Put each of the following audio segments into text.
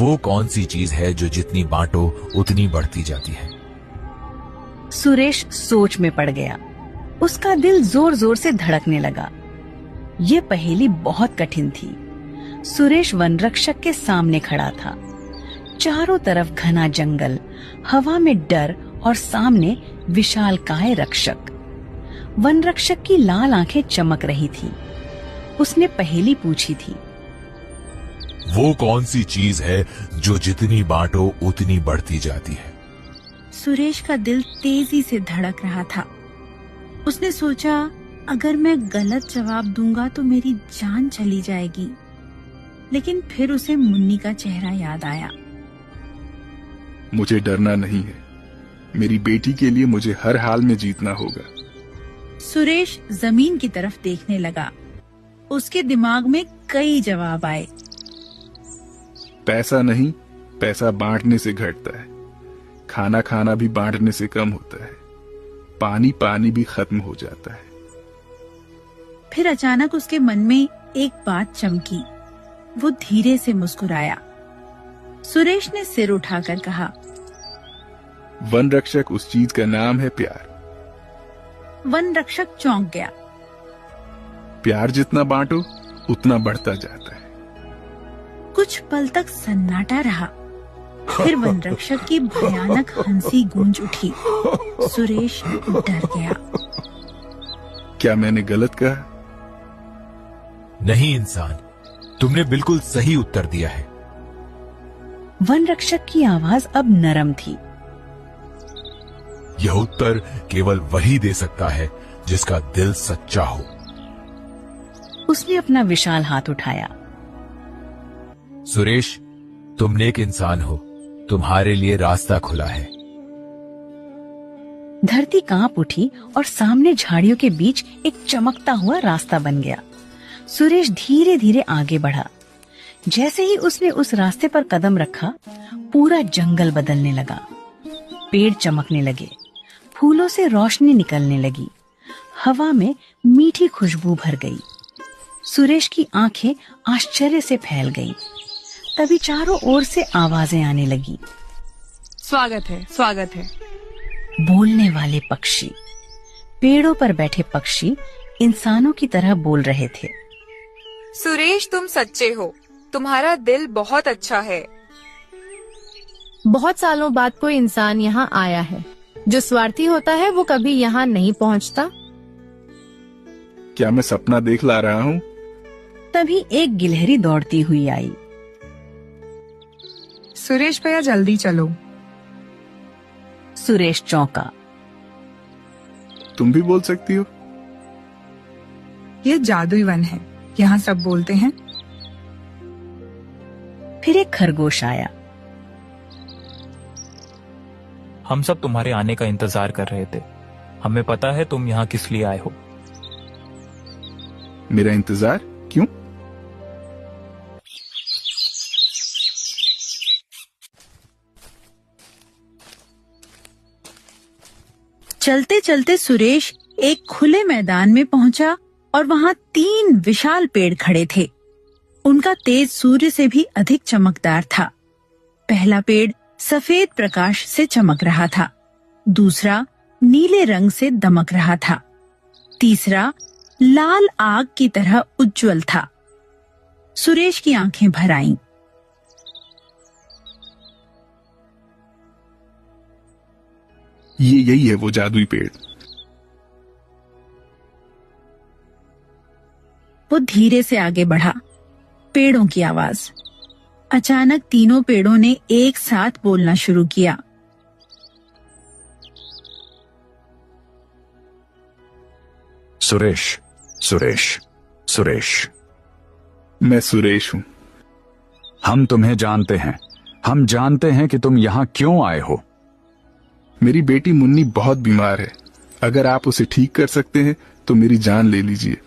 वो कौन सी चीज है जो जितनी बांटो उतनी बढ़ती जाती है? सुरेश सोच में पड़ गया। उसका दिल जोर जोर से धड़कने लगा। ये पहेली बहुत कठिन थी। सुरेश वनरक्षक के सामने खड़ा था। चारों तरफ घना जंगल, हवा में डर और सामने विशालकाय रक्षक। वनरक्षक की लाल आंखें चमक रही थी। उसने पहेली पूछी थी, वो कौन सी चीज है जो जितनी बांटो उतनी बढ़ती जाती है? सुरेश का दिल तेजी से धड़क रहा था। उसने सोचा, अगर मैं गलत जवाब दूंगा तो मेरी जान चली जाएगी। लेकिन फिर उसे मुन्नी का चेहरा याद आया। मुझे डरना नहीं है। मेरी बेटी के लिए मुझे हर हाल में जीतना होगा। सुरेश जमीन की तरफ देखने लगा। उसके दिमाग में कई जवाब आए। पैसा नहीं, पैसा बांटने से घटता है। खाना खाना भी बांटने से कम होता है। पानी भी खत्म हो जाता है। फिर अचानक उसके मन में एक बात चमकी। वो धीरे से मुस्कुराया। सुरेश ने सिर उठाकर कहा, वन रक्षक उस चीज का नाम है प्यार। वन रक्षक चौंक गया। प्यार जितना बांटो उतना बढ़ता जाता है। कुछ पल तक सन्नाटा रहा। फिर वन रक्षक की भयानक हंसी गूंज उठी। सुरेश डर गया। क्या मैंने गलत कहा? नहीं इंसान, तुमने बिल्कुल सही उत्तर दिया है। वन रक्षक की आवाज अब नरम थी। यह उत्तर केवल वही दे सकता है जिसका दिल सच्चा हो। उसने अपना विशाल हाथ उठाया। सुरेश, तुम नेक इंसान हो। तुम्हारे लिए रास्ता खुला है। धरती कांप उठी और सामने झाड़ियों के बीच एक चमकता हुआ रास्ता बन गया। सुरेश धीरे धीरे आगे बढ़ा। जैसे ही उसने उस रास्ते पर कदम रखा, पूरा जंगल बदलने लगा। पेड़ चमकने लगे, फूलों से रोशनी निकलने लगी, हवा में मीठी खुशबू भर गई। सुरेश की आंखें आश्चर्य से फैल गईं। तभी चारों ओर से आवाजें आने लगी। स्वागत है, स्वागत है। बोलने वाले पक्षी, पेड़ों पर बैठे पक्षी इंसानों की तरह बोल रहे थे। सुरेश, तुम सच्चे हो। तुम्हारा दिल बहुत अच्छा है। बहुत सालों बाद कोई इंसान यहाँ आया है। जो स्वार्थी होता है वो कभी यहाँ नहीं पहुँचता। क्या मैं सपना देख ला रहा हूँ? तभी एक गिलहरी दौड़ती हुई आई। सुरेश भैया, जल्दी चलो। सुरेश चौंका। तुम भी बोल सकती हो? ये जादुई वन है, यहाँ सब बोलते हैं। फिर एक खरगोश आया। हम सब तुम्हारे आने का इंतजार कर रहे थे। हमें पता है तुम यहाँ किस लिए आए हो। मेरा इंतजार क्यों? चलते चलते सुरेश एक खुले मैदान में पहुंचा और वहां 3 विशाल पेड़ खड़े थे। उनका तेज सूर्य से भी अधिक चमकदार था। पहला पेड़ सफेद प्रकाश से चमक रहा था, दूसरा नीले रंग से दमक रहा था, तीसरा लाल आग की तरह उज्जवल था। सुरेश की आंखें भर आईं। यही है वो जादुई पेड़। वो धीरे से आगे बढ़ा। पेड़ों की आवाज। अचानक तीनों पेड़ों ने एक साथ बोलना शुरू किया। सुरेश, सुरेश, सुरेश। मैं सुरेश हूं। हम तुम्हें जानते हैं। हम जानते हैं कि तुम यहाँ क्यों आए हो। मेरी बेटी मुन्नी बहुत बीमार है। अगर आप उसे ठीक कर सकते हैं तो मेरी जान ले लीजिए।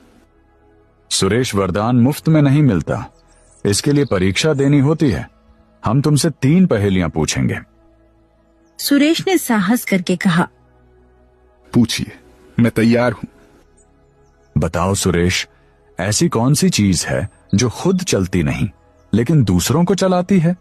सुरेश, वरदान मुफ्त में नहीं मिलता। इसके लिए परीक्षा देनी होती है। हम तुमसे 3 पहेलियां पूछेंगे। सुरेश ने साहस करके कहा। पूछिए, मैं तैयार हूं। बताओ सुरेश, ऐसी कौन सी चीज है जो खुद चलती नहीं लेकिन दूसरों को चलाती है?